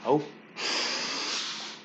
Oh.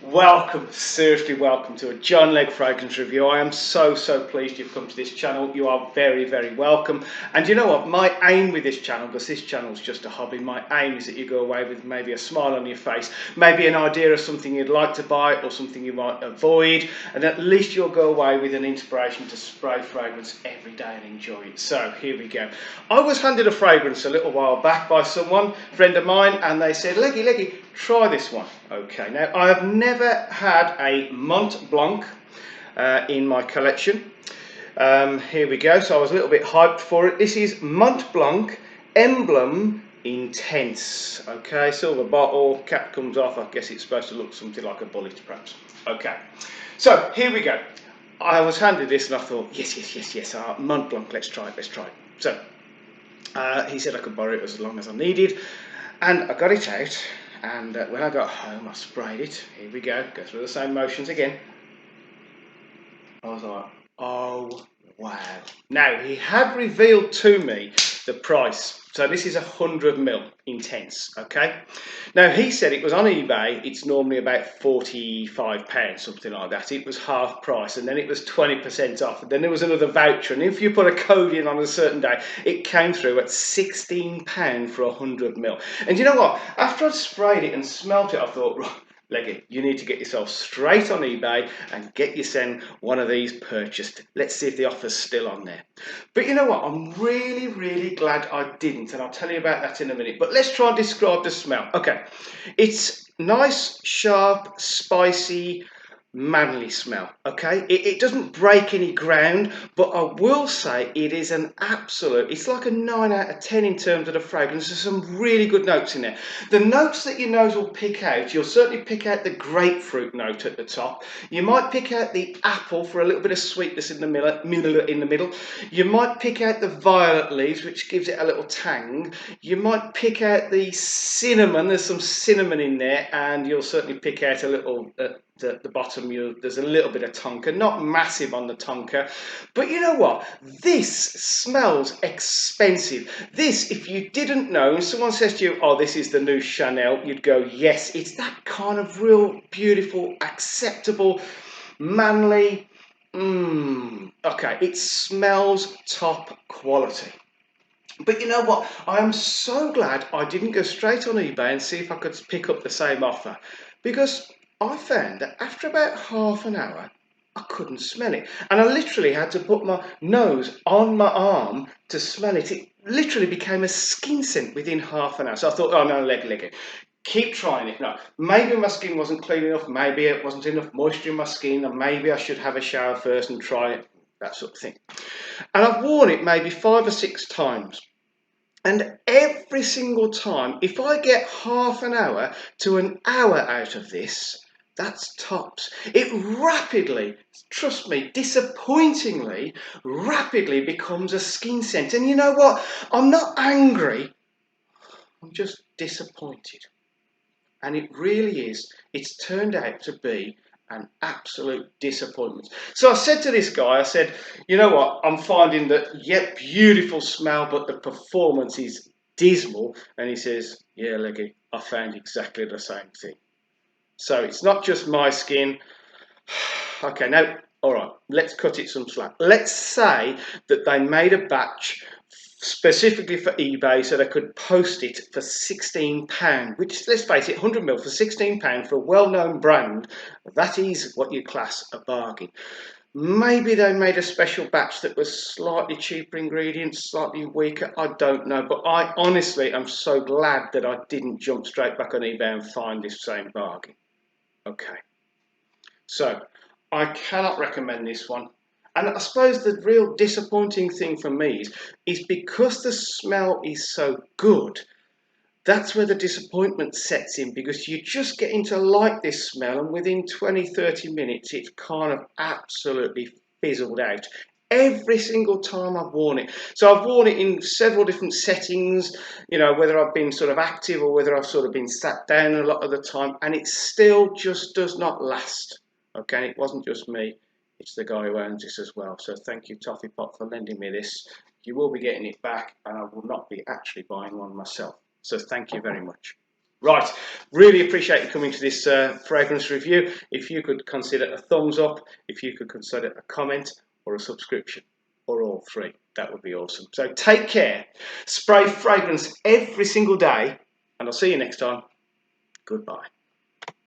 Welcome, seriously welcome to a John Legg fragrance review. I am so pleased you've come to this channel. You are very welcome. And you know what, my aim with this channel, because this channel is just a hobby, my aim is that you go away with maybe a smile on your face, maybe an idea of something you'd like to buy or something you might avoid, and at least you'll go away with an inspiration to spray fragrance every day and enjoy it. So here we go. I was handed a fragrance a little while back by someone, a friend of mine, and they said, Leggy, try this one. Okay, now I have never had a MONTBLANC in my collection. Here we go, so I was a little bit hyped for it. This is MONTBLANC EMBLEM INTENSE. Okay, silver bottle, cap comes off. I guess it's supposed to look something like a bullet perhaps. Okay, so here we go. I was handed this and I thought, yes, MONTBLANC, let's try it. So he said I could borrow it as long as I needed, and I got it out. And when I got home, I sprayed it. Here we go through the same motions again. I was like, oh wow. Now, he had revealed to me the price. So this is 100ml intense, okay? Now, he said it was on eBay. It's normally about £45, something like that. It was half price, and then it was 20% off. And then there was another voucher, and if you put a code in on a certain day, it came through at £16 for 100ml. And you know what? After I'd sprayed it and smelt it, I thought, right, Leggy, you need to get yourself straight on eBay and get yourself one of these purchased. Let's see if the offer's still on there. But you know what? I'm really glad I didn't, and I'll tell you about that in a minute. But let's try and describe the smell. Okay, it's nice, sharp, spicy, manly smell. Okay, it doesn't break any ground, but I will say it is an absolute, it's like a 9 out of 10 in terms of the fragrance. There's some really good notes in there. The notes that your nose will pick out, you'll certainly pick out the grapefruit note at the top. You might pick out the apple for a little bit of sweetness in the middle. You might pick out the violet leaves, which gives it a little tang. You might pick out the cinnamon. There's some cinnamon in there, and you'll certainly pick out a little the bottom. There's a little bit of tonka, not massive on the tonka, but you know what? This smells expensive. This, if you didn't know, and someone says to you, oh, this is the new Chanel, you'd go, yes, it's that kind of real beautiful, acceptable, manly, okay, it smells top quality. But you know what? I am so glad I didn't go straight on eBay and see if I could pick up the same offer, because I found that after about half an hour, I couldn't smell it. And I literally had to put my nose on my arm to smell it. It literally became a skin scent within half an hour. So I thought, oh no, Leggy, keep trying it. No, maybe my skin wasn't clean enough. Maybe it wasn't enough moisture in my skin. Or maybe I should have a shower first and try it. That sort of thing. And I've worn it maybe 5 or 6 times. And every single time, if I get half an hour to an hour out of this, that's tops. It rapidly, trust me, disappointingly, rapidly becomes a skin scent. And you know what? I'm not angry. I'm just disappointed. And it really is. It's turned out to be an absolute disappointment. So I said to this guy, I said, you know what? I'm finding that, yet beautiful smell, but the performance is dismal. And he says, yeah, Leggy, I found exactly the same thing. So it's not just my skin. Okay, now, all right, let's cut it some slack. Let's say that they made a batch specifically for eBay so they could post it for £16, which, let's face it, 100ml for £16 for a well-known brand, that is what you class a bargain. Maybe they made a special batch that was slightly cheaper ingredients, slightly weaker, I don't know. But I honestly am so glad that I didn't jump straight back on eBay and find this same bargain. Okay, so I cannot recommend this one. And I suppose the real disappointing thing for me is because the smell is so good, that's where the disappointment sets in, because you're just getting to like this smell, and within 20-30 minutes it's kind of absolutely fizzled out every single time I've worn it. So I've worn it in several different settings, you know, whether I've been sort of active or whether I've sort of been sat down a lot of the time, and it still just does not last. Okay, it wasn't just me, it's the guy who owns this as well. So thank you, Toffee Pot, for lending me this. You will be getting it back, and I will not be actually buying one myself. So thank you very much. Right, really appreciate you coming to this fragrance review. If you could consider a thumbs up, if you could consider a comment or a subscription, or all three, that would be awesome. So take care, spray fragrance every single day, and I'll see you next time. Goodbye.